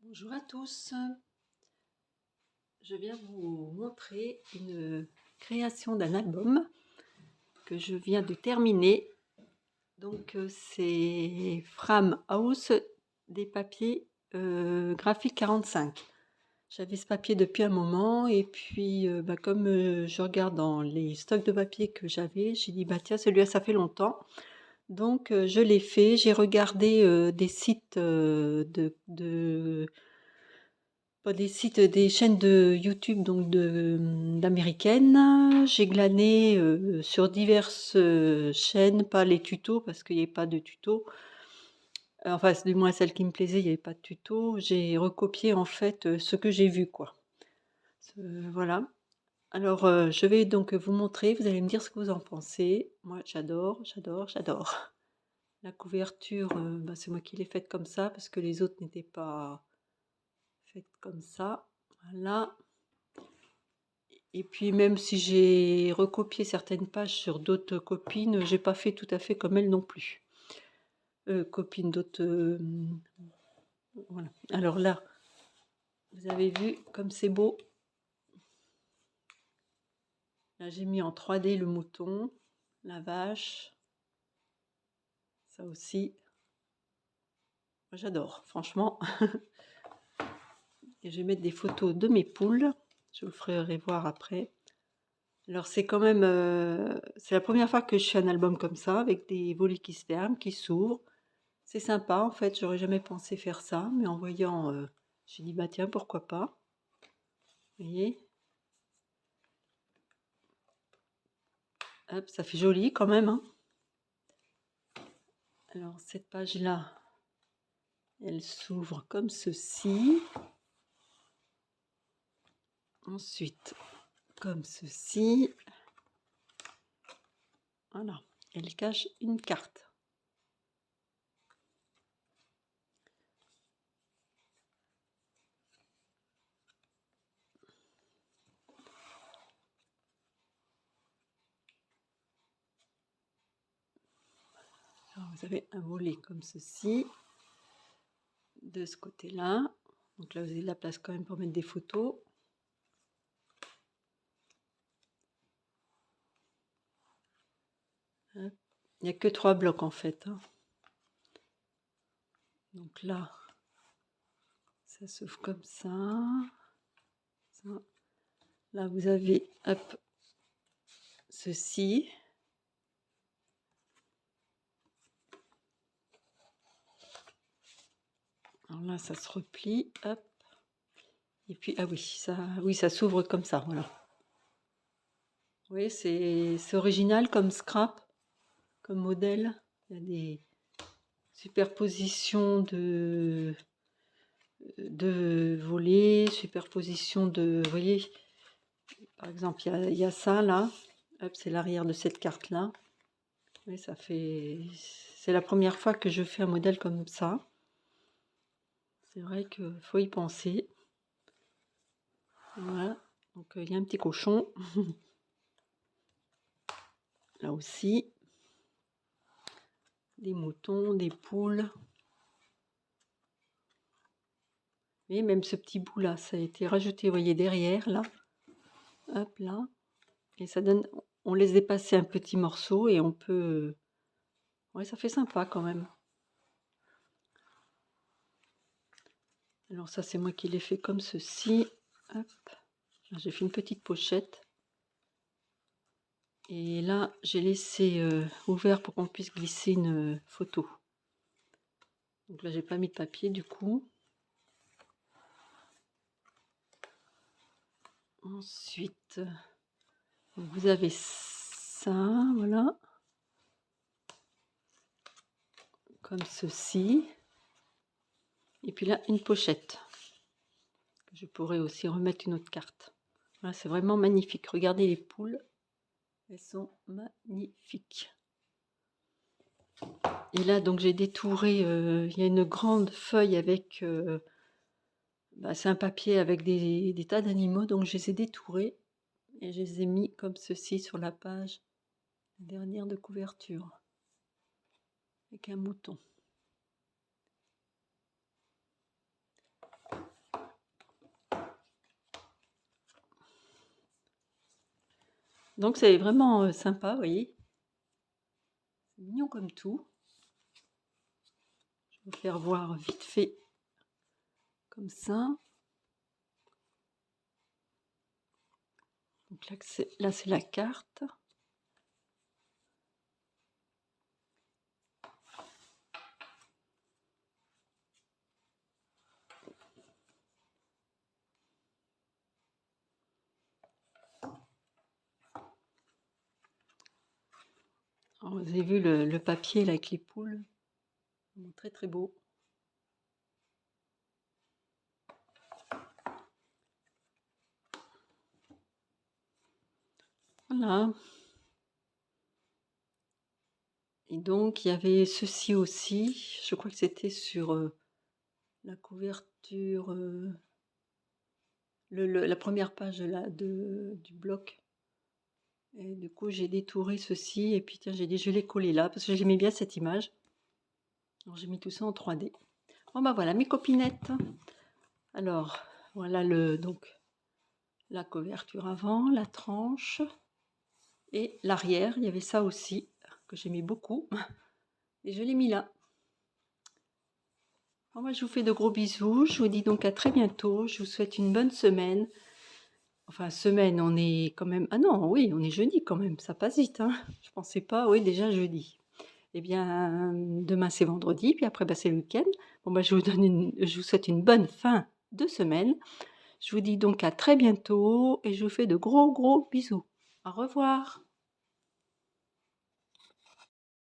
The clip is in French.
Bonjour à tous, je viens vous montrer une création d'un album que je viens de terminer. Donc c'est Fram House des papiers graphiques 45. J'avais ce papier depuis un moment et puis comme je regarde dans les stocks de papier que j'avais, j'ai dit bah tiens celui-là ça fait longtemps. Donc je l'ai fait, j'ai regardé des sites pas des sites, des chaînes de YouTube donc d'américaines. J'ai glané sur diverses chaînes, pas les tutos parce qu'il n'y avait pas de tutos. Enfin, du moins celle qui me plaisait, il n'y avait pas de tuto. J'ai recopié en fait ce que j'ai vu, quoi. Voilà. Alors, je vais donc vous montrer. Vous allez me dire ce que vous en pensez. Moi, j'adore, j'adore, j'adore. La couverture, c'est moi qui l'ai faite comme ça parce que les autres n'étaient pas faites comme ça. Voilà. Et puis même si j'ai recopié certaines pages sur d'autres copines, j'ai pas fait tout à fait comme elles non plus. Copines d'autres. Voilà. Alors là, vous avez vu comme c'est beau. Là, j'ai mis en 3D le mouton, la vache. Ça aussi. Moi, j'adore, franchement. Et je vais mettre des photos de mes poules. Je vous ferai voir après. Alors c'est quand même, c'est la première fois que je fais un album comme ça, avec des volets qui se ferment, qui s'ouvrent. C'est sympa en fait, j'aurais jamais pensé faire ça, mais en voyant, j'ai dit bah tiens pourquoi pas. Vous voyez, hop, ça fait joli quand même, hein. Alors cette page-là, elle s'ouvre comme ceci. Ensuite, comme ceci. Voilà, elle cache une carte. Alors vous avez un volet comme ceci, de ce côté-là. Donc là vous avez de la place quand même pour mettre des photos. Il n'y a que 3 blocs en fait, hein. Donc là, ça s'ouvre comme ça. Ça. Là, vous avez hop, ceci. Alors là, ça se replie, hop. Et puis, ah oui, ça s'ouvre comme ça, voilà. Oui, c'est original comme scrap, comme modèle. Il y a des superpositions de volets, superposition de, vous voyez, par exemple, il y a ça là. Hop, c'est l'arrière de cette carte-là. Oui, ça fait... C'est la première fois que je fais un modèle comme ça. C'est vrai qu'il faut y penser. Voilà. Donc, il y a un petit cochon. Là aussi. Des moutons, des poules. Et même ce petit bout là, ça a été rajouté, vous voyez, derrière, là. Hop, là. Et ça donne... On laisse dépasser un petit morceau et on peut... Ouais, ça fait sympa quand même. Alors ça, c'est moi qui l'ai fait comme ceci. Hop. J'ai fait une petite pochette. Et là, j'ai laissé ouvert pour qu'on puisse glisser une photo. Donc là, j'ai pas mis de papier du coup. Ensuite, vous avez ça, voilà. Comme ceci. Et puis là, une pochette. Je pourrais aussi remettre une autre carte. Voilà, c'est vraiment magnifique. Regardez les poules. Elles sont magnifiques. Et là, donc, j'ai détouré. Il y a une grande feuille avec... c'est un papier avec des tas d'animaux. Donc, je les ai détourés. Et je les ai mis comme ceci sur la page dernière de couverture. Avec un mouton. Donc c'est vraiment, sympa, vous voyez? C'est mignon comme tout. Je vais vous faire voir vite fait comme ça. Donc là c'est la carte. Alors, vous avez vu le papier là avec les poules? Vraiment très très beau. Voilà. Et donc il y avait ceci aussi, je crois que c'était sur, la couverture, la première page du bloc. Et du coup, j'ai détouré ceci et puis tiens, j'ai dit: «Je vais les coller là» parce que j'aimais bien cette image. Alors j'ai mis tout ça en 3D. Bon bah voilà mes copinettes. Alors voilà donc la couverture avant, la tranche et l'arrière. Il y avait ça aussi que j'aimais beaucoup et je l'ai mis là. Bon, moi je vous fais de gros bisous. Je vous dis donc à très bientôt. Je vous souhaite une bonne semaine. Enfin semaine, on est quand même ah non, oui, on est jeudi quand même, ça passe vite, hein. Je pensais pas, oui déjà jeudi. Eh bien, demain c'est vendredi, puis après, bah, c'est le week-end. Bon, bah, je vous souhaite une bonne fin de semaine. Je vous dis donc à très bientôt et je vous fais de gros, gros bisous. Au revoir.